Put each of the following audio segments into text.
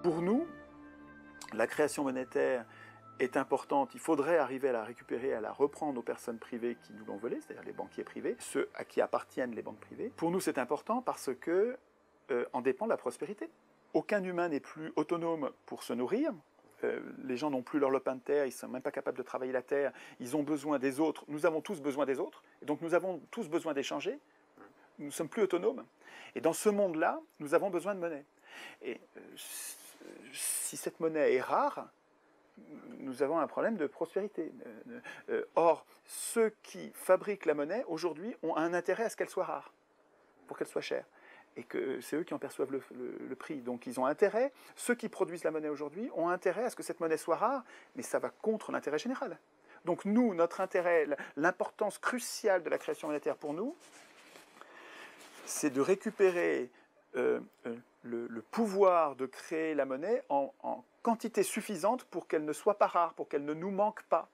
Pour nous, la création monétaire est importante. Il faudrait arriver à la récupérer, à la reprendre aux personnes privées qui nous l'ont volée, c'est-à-dire les banquiers privés, ceux à qui appartiennent les banques privées. Pour nous, c'est important parce que en dépend la prospérité. Aucun humain n'est plus autonome pour se nourrir. Les gens n'ont plus leur lopin de terre, ils ne sont même pas capables de travailler la terre, ils ont besoin des autres, nous avons tous besoin des autres, et donc nous avons tous besoin d'échanger, nous ne sommes plus autonomes. Et dans ce monde-là, nous avons besoin de monnaie. Et si cette monnaie est rare, nous avons un problème de prospérité. Or, ceux qui fabriquent la monnaie, aujourd'hui, ont un intérêt à ce qu'elle soit rare, pour qu'elle soit chère. Et que c'est eux qui en perçoivent le prix. Donc ils ont intérêt, ceux qui produisent la monnaie aujourd'hui ont intérêt à ce que cette monnaie soit rare, mais ça va contre l'intérêt général. Donc nous, notre intérêt, l'importance cruciale de la création monétaire pour nous, c'est de récupérer le pouvoir de créer la monnaie en quantité suffisante pour qu'elle ne soit pas rare, pour qu'elle ne nous manque pas.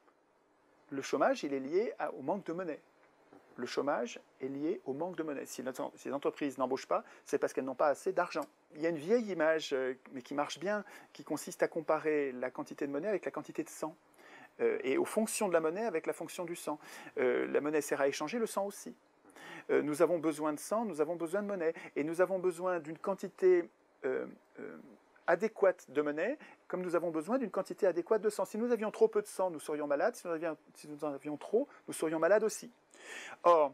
Le chômage, il est lié au manque de monnaie. Le chômage est lié au manque de monnaie. Si les entreprises n'embauchent pas, c'est parce qu'elles n'ont pas assez d'argent. Il y a une vieille image, mais qui marche bien, qui consiste à comparer la quantité de monnaie avec la quantité de sang. Et aux fonctions de la monnaie avec la fonction du sang. La monnaie sert à échanger, le sang aussi. Nous avons besoin de sang, nous avons besoin de monnaie. Et nous avons besoin d'une quantité adéquate de monnaie, comme nous avons besoin d'une quantité adéquate de sang. Si nous avions trop peu de sang, nous serions malades. Si nous en avions trop, nous serions malades aussi. Or,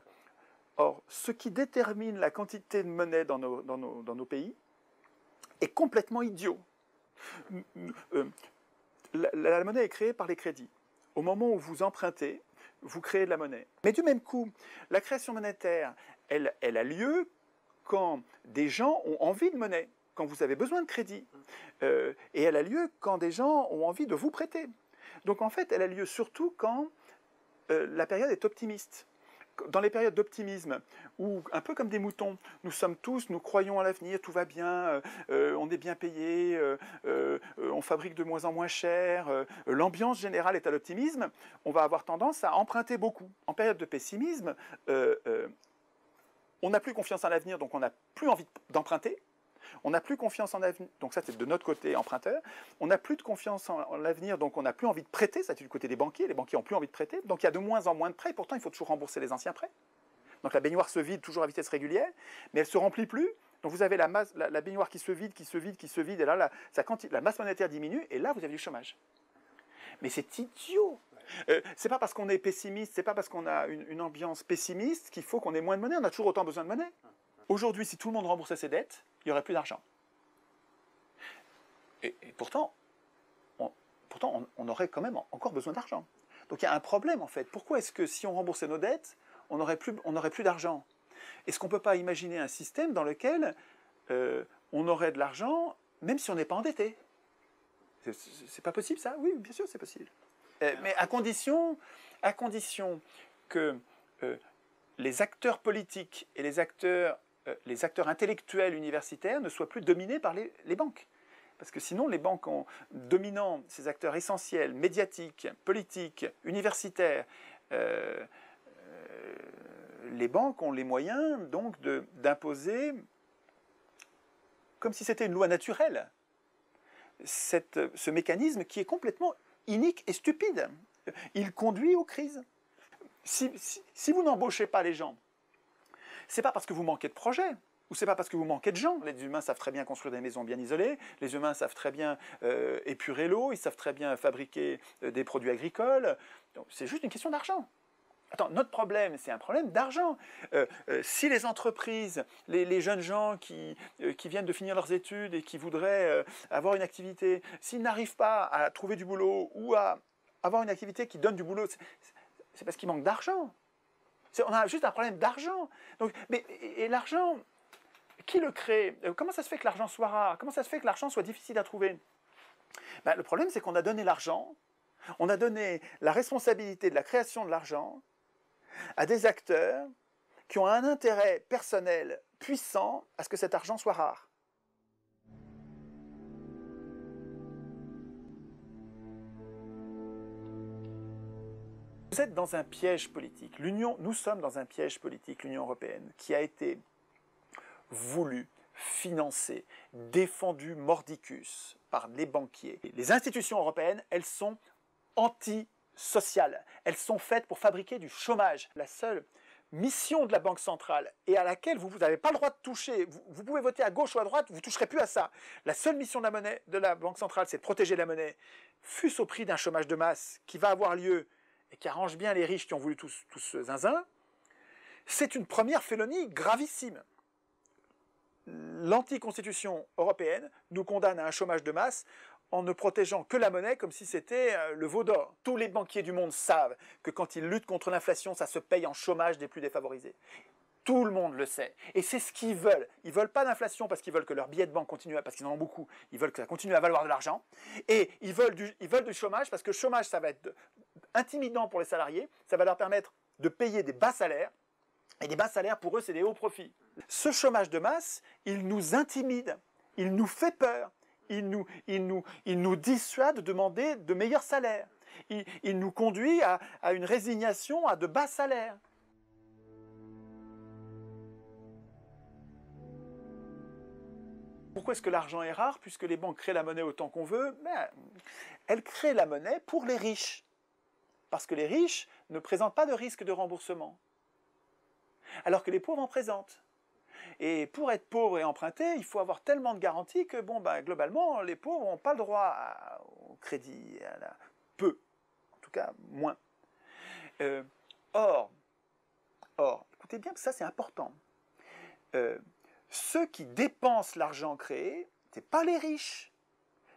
ce qui détermine la quantité de monnaie dans nos pays est complètement idiot. La monnaie est créée par les crédits. Au moment où vous empruntez, vous créez de la monnaie. Mais du même coup, la création monétaire, elle a lieu quand des gens ont envie de monnaie, quand vous avez besoin de crédit. Et elle a lieu quand des gens ont envie de vous prêter. Donc en fait, elle a lieu surtout quand la période est optimiste. Dans les périodes d'optimisme, où, un peu comme des moutons, nous croyons à l'avenir, tout va bien, on est bien payé, on fabrique de moins en moins cher, l'ambiance générale est à l'optimisme, on va avoir tendance à emprunter beaucoup. En période de pessimisme, on n'a plus confiance en l'avenir, donc on n'a plus envie d'emprunter. On n'a plus confiance en l'avenir, donc ça c'est de notre côté emprunteur. On n'a plus de confiance en l'avenir, donc on n'a plus envie de prêter, ça c'est du côté des banquiers. Les banquiers n'ont plus envie de prêter, donc il y a de moins en moins de prêts, pourtant il faut toujours rembourser les anciens prêts. Donc la baignoire se vide toujours à vitesse régulière, mais elle ne se remplit plus. Donc vous avez la baignoire qui se vide, et là la masse monétaire diminue, et là vous avez du chômage. Mais c'est idiot. C'est pas parce qu'on est pessimiste, c'est pas parce qu'on a une ambiance pessimiste qu'il faut qu'on ait moins de monnaie, on a toujours autant besoin de monnaie. Aujourd'hui, si tout le monde remboursait ses dettes, il n'y aurait plus d'argent. Et pourtant, on aurait quand même encore besoin d'argent. Donc il y a un problème en fait. Pourquoi est-ce que si on remboursait nos dettes, on n'aurait plus d'argent? Est-ce qu'on ne peut pas imaginer un système dans lequel on aurait de l'argent même si on n'est pas endetté? C'est pas possible ça? Oui, bien sûr c'est possible. Mais à condition que les acteurs politiques et les acteurs intellectuels universitaires ne soient plus dominés par les banques. Parce que sinon, les banques, dominant ces acteurs essentiels, médiatiques, politiques, universitaires, les banques ont les moyens donc d'imposer, comme si c'était une loi naturelle, ce mécanisme qui est complètement inique et stupide. Il conduit aux crises. Si vous n'embauchez pas les gens, c'est pas parce que vous manquez de projets, ou c'est pas parce que vous manquez de gens. Les humains savent très bien construire des maisons bien isolées, les humains savent très bien épurer l'eau, ils savent très bien fabriquer des produits agricoles. Donc c'est juste une question d'argent. Attends, notre problème, c'est un problème d'argent. Si les entreprises, les jeunes gens qui viennent de finir leurs études et qui voudraient avoir une activité, s'ils n'arrivent pas à trouver du boulot ou à avoir une activité qui donne du boulot, c'est parce qu'il manque d'argent. On a juste un problème d'argent. Et l'argent, qui le crée? Comment ça se fait que l'argent soit rare? Comment ça se fait que l'argent soit difficile à trouver? Le problème, c'est qu'on a donné l'argent, on a donné la responsabilité de la création de l'argent à des acteurs qui ont un intérêt personnel puissant à ce que cet argent soit rare. Vous êtes dans un piège politique. Nous sommes dans un piège politique, l'Union européenne, qui a été voulu financé, défendu mordicus par les banquiers. Les institutions européennes, elles sont antisociales. Elles sont faites pour fabriquer du chômage. La seule mission de la Banque centrale et à laquelle vous n'avez pas le droit de toucher, vous pouvez voter à gauche ou à droite, vous ne toucherez plus à ça. La seule mission de la Banque centrale, c'est de protéger la monnaie, fût-ce au prix d'un chômage de masse qui va avoir lieu et qui arrange bien les riches qui ont voulu tout ce zinzin. C'est une première félonie gravissime. L'anticonstitution européenne nous condamne à un chômage de masse en ne protégeant que la monnaie comme si c'était le veau d'or. Tous les banquiers du monde savent que quand ils luttent contre l'inflation, ça se paye en chômage des plus défavorisés. Tout le monde le sait. Et c'est ce qu'ils veulent. Ils ne veulent pas d'inflation parce qu'ils veulent que leurs billets de banque continuent, parce qu'ils en ont beaucoup. Ils veulent que ça continue à valoir de l'argent. Et ils veulent du chômage parce que le chômage, ça va être intimidant pour les salariés. Ça va leur permettre de payer des bas salaires. Et des bas salaires, pour eux, c'est des hauts profits. Ce chômage de masse, il nous intimide. Il nous fait peur. Il nous dissuade de demander de meilleurs salaires. Il nous conduit à une résignation à de bas salaires. Pourquoi est-ce que l'argent est rare? Puisque les banques créent la monnaie autant qu'on veut, mais elles créent la monnaie pour les riches. Parce que les riches ne présentent pas de risque de remboursement. Alors que les pauvres en présentent. Et pour être pauvre et emprunter, il faut avoir tellement de garanties que, globalement, les pauvres n'ont pas le droit au crédit, peu, en tout cas moins. Or, écoutez bien que ça c'est important, ceux qui dépensent l'argent créé, ce n'est pas les riches,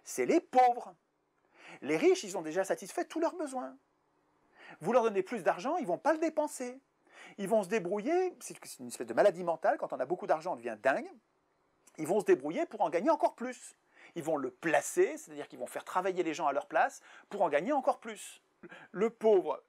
c'est les pauvres. Les riches, ils ont déjà satisfait tous leurs besoins. Vous leur donnez plus d'argent, ils ne vont pas le dépenser. Ils vont se débrouiller, c'est une espèce de maladie mentale, quand on a beaucoup d'argent, on devient dingue. Ils vont se débrouiller pour en gagner encore plus. Ils vont le placer, c'est-à-dire qu'ils vont faire travailler les gens à leur place pour en gagner encore plus. Le pauvre,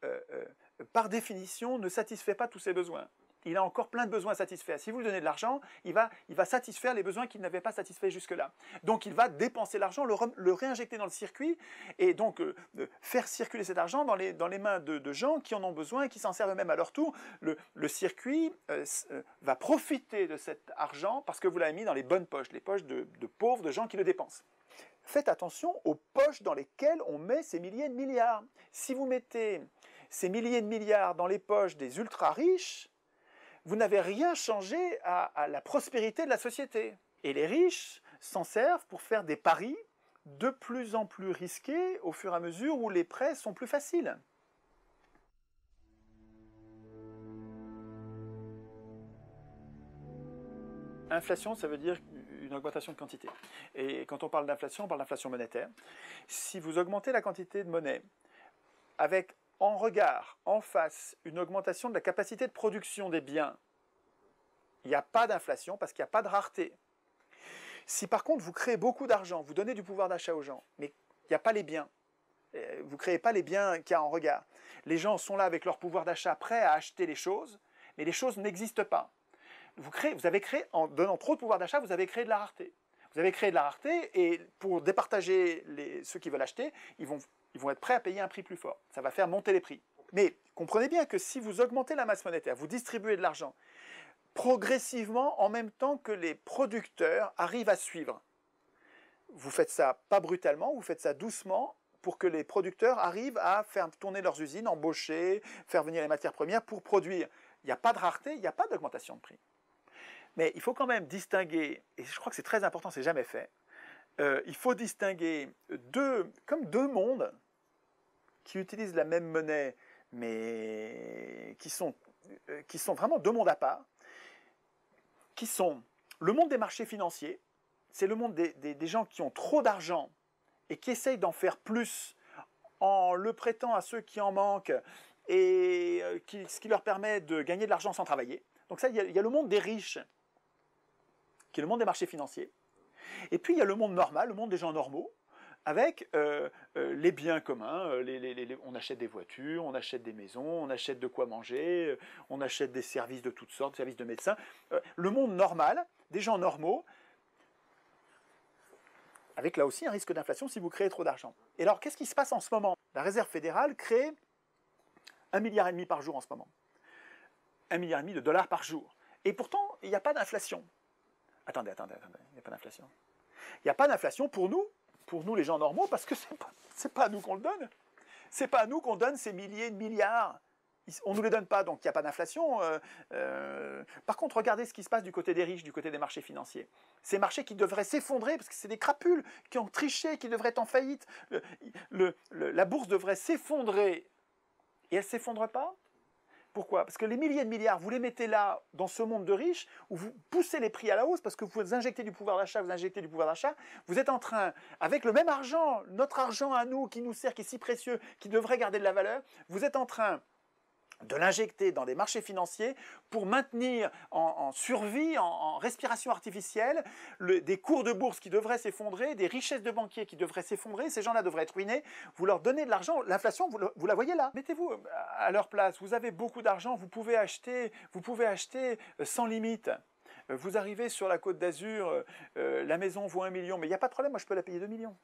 par définition, ne satisfait pas tous ses besoins. Il a encore plein de besoins à satisfaire. Si vous lui donnez de l'argent, il va satisfaire les besoins qu'il n'avait pas satisfaits jusque-là. Donc il va dépenser l'argent, le réinjecter dans le circuit, et donc faire circuler cet argent dans les mains de gens qui en ont besoin et qui s'en servent même à leur tour. Le circuit va profiter de cet argent parce que vous l'avez mis dans les bonnes poches, les poches de pauvres, de gens qui le dépensent. Faites attention aux poches dans lesquelles on met ces milliers de milliards. Si vous mettez ces milliers de milliards dans les poches des ultra-riches, vous n'avez rien changé à la prospérité de la société. Et les riches s'en servent pour faire des paris de plus en plus risqués au fur et à mesure où les prêts sont plus faciles. Inflation, ça veut dire une augmentation de quantité. Et quand on parle d'inflation, on parle d'inflation monétaire. Si vous augmentez la quantité de monnaie avec en regard, en face, une augmentation de la capacité de production des biens, il n'y a pas d'inflation parce qu'il n'y a pas de rareté. Si par contre vous créez beaucoup d'argent, vous donnez du pouvoir d'achat aux gens, mais il n'y a pas les biens, vous ne créez pas les biens qu'il y a en regard. Les gens sont là avec leur pouvoir d'achat prêts à acheter les choses, mais les choses n'existent pas. Vous avez créé, en donnant trop de pouvoir d'achat, vous avez créé de la rareté. Vous avez créé de la rareté et pour départager ceux qui veulent acheter, ils vont être prêts à payer un prix plus fort. Ça va faire monter les prix. Mais comprenez bien que si vous augmentez la masse monétaire, vous distribuez de l'argent, progressivement, en même temps que les producteurs arrivent à suivre. Vous faites ça pas brutalement, vous faites ça doucement pour que les producteurs arrivent à faire tourner leurs usines, embaucher, faire venir les matières premières pour produire. Il n'y a pas de rareté, il n'y a pas d'augmentation de prix. Mais il faut quand même distinguer, et je crois que c'est très important, c'est jamais fait, il faut distinguer deux mondes qui utilisent la même monnaie, mais qui sont vraiment deux mondes à part, qui sont le monde des marchés financiers, c'est le monde des gens qui ont trop d'argent et qui essayent d'en faire plus en le prêtant à ceux qui en manquent et ce qui leur permet de gagner de l'argent sans travailler. Donc ça, il y a le monde des riches, qui est le monde des marchés financiers. Et puis il y a le monde normal, le monde des gens normaux, avec les biens communs, on achète des voitures, on achète des maisons, on achète de quoi manger, on achète des services de toutes sortes, services de médecins. Le monde normal, des gens normaux, avec là aussi un risque d'inflation si vous créez trop d'argent. Et alors, qu'est-ce qui se passe en ce moment? La Réserve fédérale crée 1,5 milliard par jour en ce moment. 1,5 milliard de dollars par jour. Et pourtant, il n'y a pas d'inflation. Attendez, il n'y a pas d'inflation. Il n'y a pas d'inflation pour nous les gens normaux, parce que c'est pas à nous qu'on le donne. C'est pas à nous qu'on donne ces milliers de milliards. On ne nous les donne pas, donc il n'y a pas d'inflation. Par contre, regardez ce qui se passe du côté des riches, du côté des marchés financiers. Ces marchés qui devraient s'effondrer, parce que c'est des crapules qui ont triché, qui devraient être en faillite. La bourse devrait s'effondrer, et elle ne s'effondre pas. Pourquoi? Parce que les milliers de milliards, vous les mettez là, dans ce monde de riches, où vous poussez les prix à la hausse, parce que vous injectez du pouvoir d'achat, vous êtes en train, avec le même argent, notre argent à nous, qui nous sert, qui est si précieux, qui devrait garder de la valeur, vous êtes en train de l'injecter dans des marchés financiers pour maintenir en survie, en respiration artificielle, des cours de bourse qui devraient s'effondrer, des richesses de banquiers qui devraient s'effondrer, ces gens-là devraient être ruinés, vous leur donnez de l'argent, l'inflation, vous la voyez là. Mettez-vous à leur place, vous avez beaucoup d'argent, vous pouvez acheter sans limite. Vous arrivez sur la Côte d'Azur, la maison vaut 1 million, mais il n'y a pas de problème, moi je peux la payer 2 millions.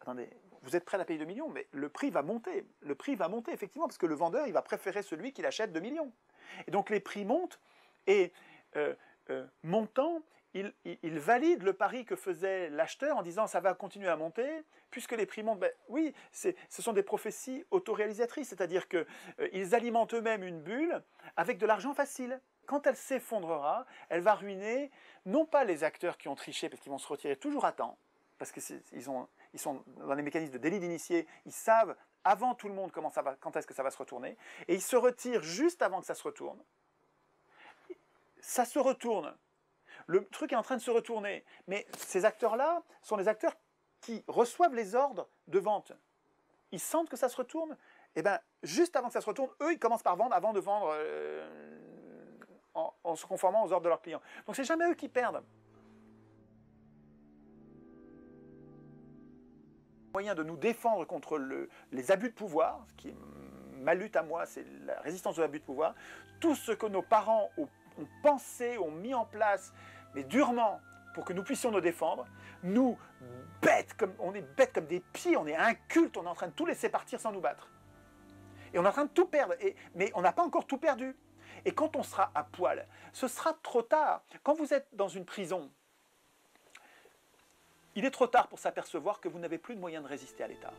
Attendez, vous êtes prêt à la payer 2 millions, mais le prix va monter. Le prix va monter, effectivement, parce que le vendeur, il va préférer celui qui l'achète 2 millions. Et donc les prix montent, et montant, il valide le pari que faisait l'acheteur en disant ça va continuer à monter, puisque les prix montent. Ben, oui, ce sont des prophéties autoréalisatrices, c'est-à-dire qu'ils alimentent eux-mêmes une bulle avec de l'argent facile. Quand elle s'effondrera, elle va ruiner, non pas les acteurs qui ont triché, parce qu'ils vont se retirer toujours à temps, parce qu'ils sont dans des mécanismes de délit d'initié, ils savent avant tout le monde quand est-ce que ça va se retourner, et ils se retirent juste avant que ça se retourne. Ça se retourne. Le truc est en train de se retourner. Mais ces acteurs-là sont les acteurs qui reçoivent les ordres de vente. Ils sentent que ça se retourne, et bien juste avant que ça se retourne, eux, ils commencent par vendre avant de vendre en se conformant aux ordres de leurs clients. Donc c'est jamais eux qui perdent. Moyen de nous défendre contre les abus de pouvoir, ce qui est ma lutte à moi, c'est la résistance aux abus de pouvoir. Tout ce que nos parents ont pensé, ont mis en place, mais durement, pour que nous puissions nous défendre, nous, on est bêtes comme des pieds, on est incultes, on est en train de tout laisser partir sans nous battre. Et on est en train de tout perdre, mais on n'a pas encore tout perdu. Et quand on sera à poil, ce sera trop tard. Quand vous êtes dans une prison, il est trop tard pour s'apercevoir que vous n'avez plus de moyens de résister à l'État.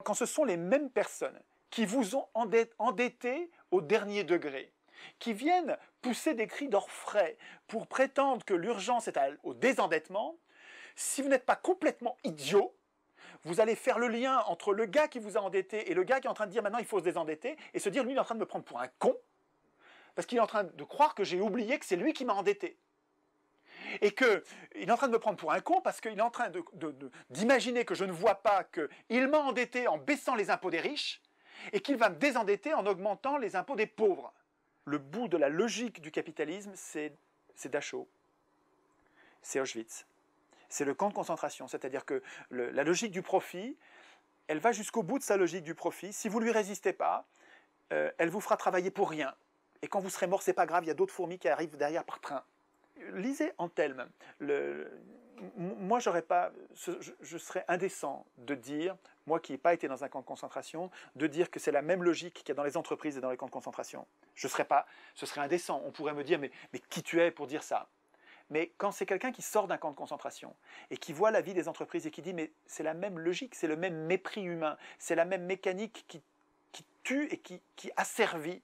Quand ce sont les mêmes personnes qui vous ont endetté au dernier degré, qui viennent pousser des cris d'orfraie pour prétendre que l'urgence est au désendettement, si vous n'êtes pas complètement idiot, vous allez faire le lien entre le gars qui vous a endetté et le gars qui est en train de dire maintenant il faut se désendetter, et se dire lui il est en train de me prendre pour un con, parce qu'il est en train de croire que j'ai oublié que c'est lui qui m'a endetté. Et qu'il est en train de me prendre pour un con parce qu'il est en train d'imaginer que je ne vois pas qu'il m'a endetté en baissant les impôts des riches et qu'il va me désendetter en augmentant les impôts des pauvres. Le bout de la logique du capitalisme, c'est Dachau, c'est Auschwitz, c'est le camp de concentration. C'est-à-dire que la logique du profit, elle va jusqu'au bout de sa logique du profit. Si vous ne lui résistez pas, elle vous fera travailler pour rien. Et quand vous serez mort, c'est pas grave, il y a d'autres fourmis qui arrivent derrière par train. Lisez Antelme. Moi, je serais indécent de dire, moi qui n'ai pas été dans un camp de concentration, de dire que c'est la même logique qu'il y a dans les entreprises et dans les camps de concentration. Ce serait indécent. On pourrait me dire, mais qui tu es pour dire ça? Mais quand c'est quelqu'un qui sort d'un camp de concentration et qui voit la vie des entreprises et qui dit, mais c'est la même logique, c'est le même mépris humain, c'est la même mécanique qui tue et qui asservit,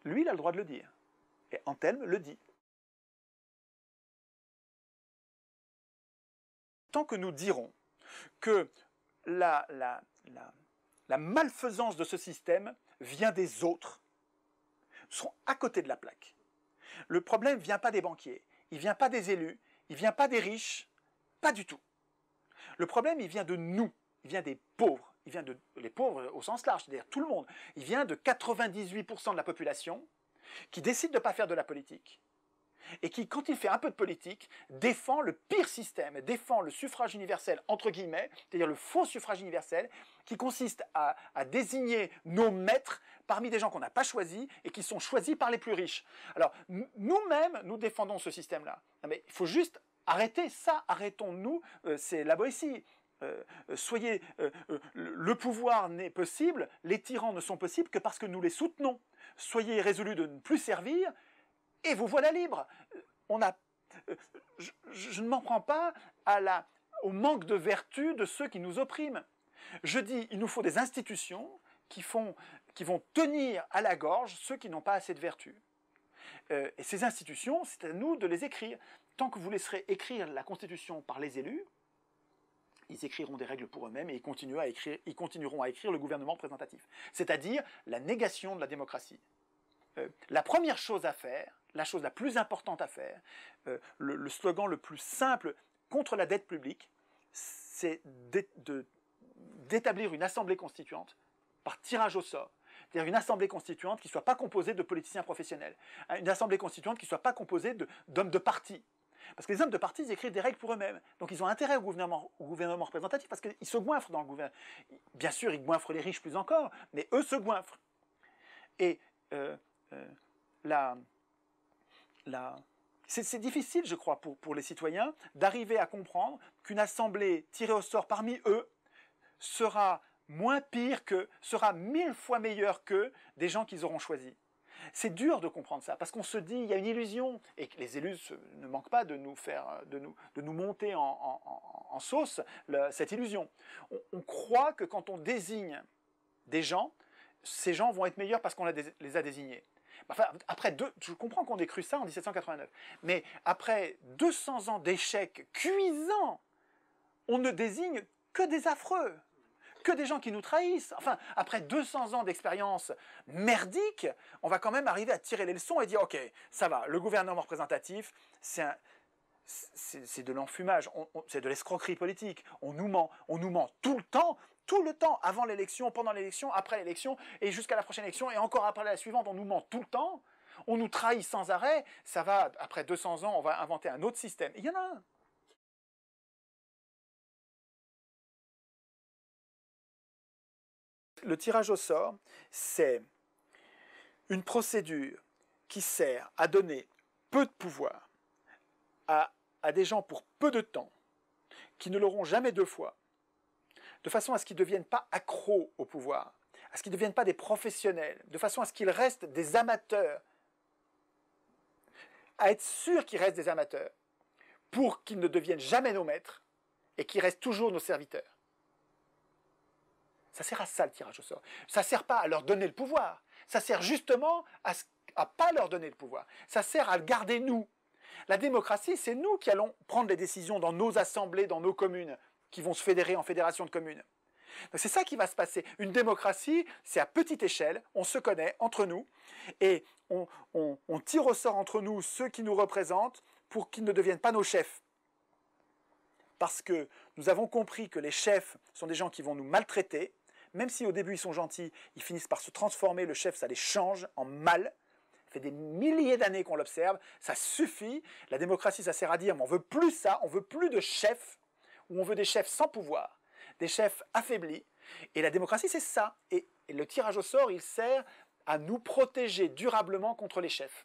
lui, il a le droit de le dire. Et Antelme le dit. Tant que nous dirons que la malfaisance de ce système vient des autres, nous serons à côté de la plaque. Le problème ne vient pas des banquiers, il ne vient pas des élus, il ne vient pas des riches, pas du tout. Le problème, il vient de nous, il vient des pauvres, les pauvres au sens large, c'est-à-dire tout le monde. Il vient de 98% de la population qui décide de ne pas faire de la politique, et qui, quand il fait un peu de politique, défend le pire système, défend le suffrage universel, entre guillemets, c'est-à-dire le faux suffrage universel, qui consiste à désigner nos maîtres parmi des gens qu'on n'a pas choisis et qui sont choisis par les plus riches. Alors, nous-mêmes, nous défendons ce système-là. Mais il faut juste arrêter ça, arrêtons-nous, c'est la Boétie. Le pouvoir n'est possible, les tyrans ne sont possibles que parce que nous les soutenons. Soyez résolus de ne plus servir, et vous voilà libre. Je ne m'en prends pas au manque de vertu de ceux qui nous oppriment. Je dis, il nous faut des institutions qui vont tenir à la gorge ceux qui n'ont pas assez de vertu. Et ces institutions, c'est à nous de les écrire. Tant que vous laisserez écrire la Constitution par les élus, ils écriront des règles pour eux-mêmes et ils continueront à écrire le gouvernement représentatif. C'est-à-dire la négation de la démocratie. La première chose à faire, la chose la plus importante à faire, le slogan le plus simple contre la dette publique, c'est d'établir une assemblée constituante par tirage au sort. C'est-à-dire une assemblée constituante qui ne soit pas composée de politiciens professionnels. Une assemblée constituante qui ne soit pas composée d'hommes de parti. Parce que les hommes de parti, ils écrivent des règles pour eux-mêmes. Donc ils ont intérêt au gouvernement représentatif parce qu'ils se goinfrent dans le gouvernement. Bien sûr, ils goinfrent les riches plus encore, mais eux se goinfrent. Et c'est difficile, je crois, pour les citoyens d'arriver à comprendre qu'une assemblée tirée au sort parmi eux sera moins pire sera 1000 fois meilleure que des gens qu'ils auront choisis. C'est dur de comprendre ça, parce qu'on se dit, il y a une illusion, et que les élus ne manquent pas de nous monter en sauce cette illusion. On croit que quand on désigne des gens, ces gens vont être meilleurs parce qu'on les a désignés. Enfin, je comprends qu'on ait cru ça en 1789, mais après 200 ans d'échecs cuisants, on ne désigne que des affreux, que des gens qui nous trahissent. Enfin, après 200 ans d'expérience merdique, on va quand même arriver à tirer les leçons et dire « Ok, ça va, le gouvernement représentatif, c'est de l'enfumage, c'est de l'escroquerie politique. On nous ment tout le temps, avant l'élection, pendant l'élection, après l'élection, et jusqu'à la prochaine élection, et encore après la suivante, on nous ment tout le temps. On nous trahit sans arrêt. Ça va, après 200 ans, on va inventer un autre système. Il y en a un. Le tirage au sort, c'est une procédure qui sert à donner peu de pouvoir à des gens pour peu de temps, qui ne l'auront jamais deux fois, de façon à ce qu'ils ne deviennent pas accros au pouvoir, à ce qu'ils ne deviennent pas des professionnels, de façon à ce qu'ils restent des amateurs, à être sûr qu'ils restent des amateurs, pour qu'ils ne deviennent jamais nos maîtres et qu'ils restent toujours nos serviteurs. Ça sert à ça le tirage au sort. Ça ne sert pas à leur donner le pouvoir. Ça sert justement à ne pas leur donner le pouvoir. Ça sert à le garder nous. La démocratie, c'est nous qui allons prendre les décisions dans nos assemblées, dans nos communes, qui vont se fédérer en fédération de communes. C'est ça qui va se passer. Une démocratie, c'est à petite échelle, on se connaît entre nous, et on tire au sort entre nous ceux qui nous représentent pour qu'ils ne deviennent pas nos chefs. Parce que nous avons compris que les chefs sont des gens qui vont nous maltraiter. Même si au début ils sont gentils, ils finissent par se transformer, le chef ça les change en mal. Ça fait des milliers d'années qu'on l'observe, ça suffit. La démocratie ça sert à dire, mais on veut plus ça, on veut plus de chefs, ou on veut des chefs sans pouvoir, des chefs affaiblis. Et la démocratie c'est ça. Et le tirage au sort il sert à nous protéger durablement contre les chefs.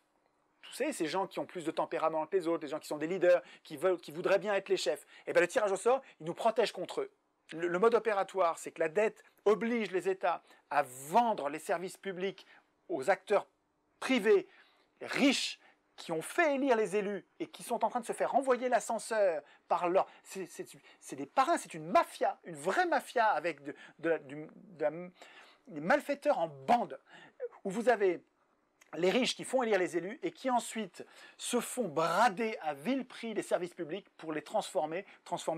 Vous savez, ces gens qui ont plus de tempérament que les autres, les gens qui sont des leaders, qui voudraient bien être les chefs, et bien le tirage au sort, il nous protège contre eux. Le mode opératoire, c'est que la dette oblige les États à vendre les services publics aux acteurs privés riches qui ont fait élire les élus et qui sont en train de se faire renvoyer l'ascenseur par leur... C'est des parrains, c'est une mafia, une vraie mafia avec des malfaiteurs en bande, où vous avez les riches qui font élire les élus et qui ensuite se font brader à vil prix les services publics pour les transformer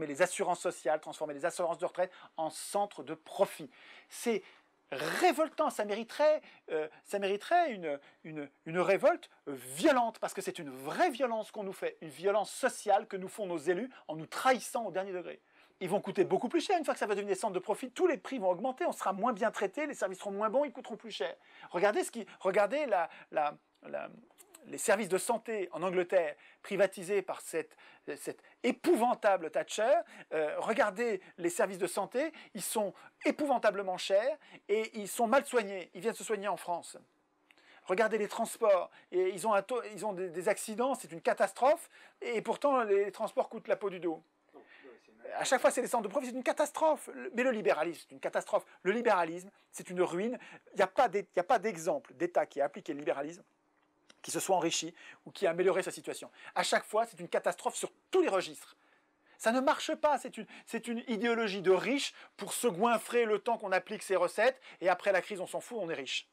les assurances sociales, transformer les assurances de retraite en centres de profit. C'est révoltant, ça mériterait une révolte violente, parce que c'est une vraie violence qu'on nous fait, une violence sociale que nous font nos élus en nous trahissant au dernier degré. Ils vont coûter beaucoup plus cher. Une fois que ça va devenir des centres de profit, tous les prix vont augmenter, on sera moins bien traité, les services seront moins bons, ils coûteront plus cher. Regardez les services de santé en Angleterre privatisés par cette épouvantable Thatcher. Regardez les services de santé, ils sont épouvantablement chers et ils sont mal soignés. Ils viennent se soigner en France. Regardez les transports, et ils ont des accidents, c'est une catastrophe, et pourtant les transports coûtent la peau du dos. À chaque fois, c'est des centres de profit, c'est une catastrophe. Mais le libéralisme, c'est une catastrophe. Le libéralisme, c'est une ruine. Il n'y a pas d'exemple d'État qui a appliqué le libéralisme, qui se soit enrichi ou qui a amélioré sa situation. À chaque fois, c'est une catastrophe sur tous les registres. Ça ne marche pas, c'est une idéologie de riches pour se goinfrer le temps qu'on applique ces recettes, et après la crise, on s'en fout, on est riche.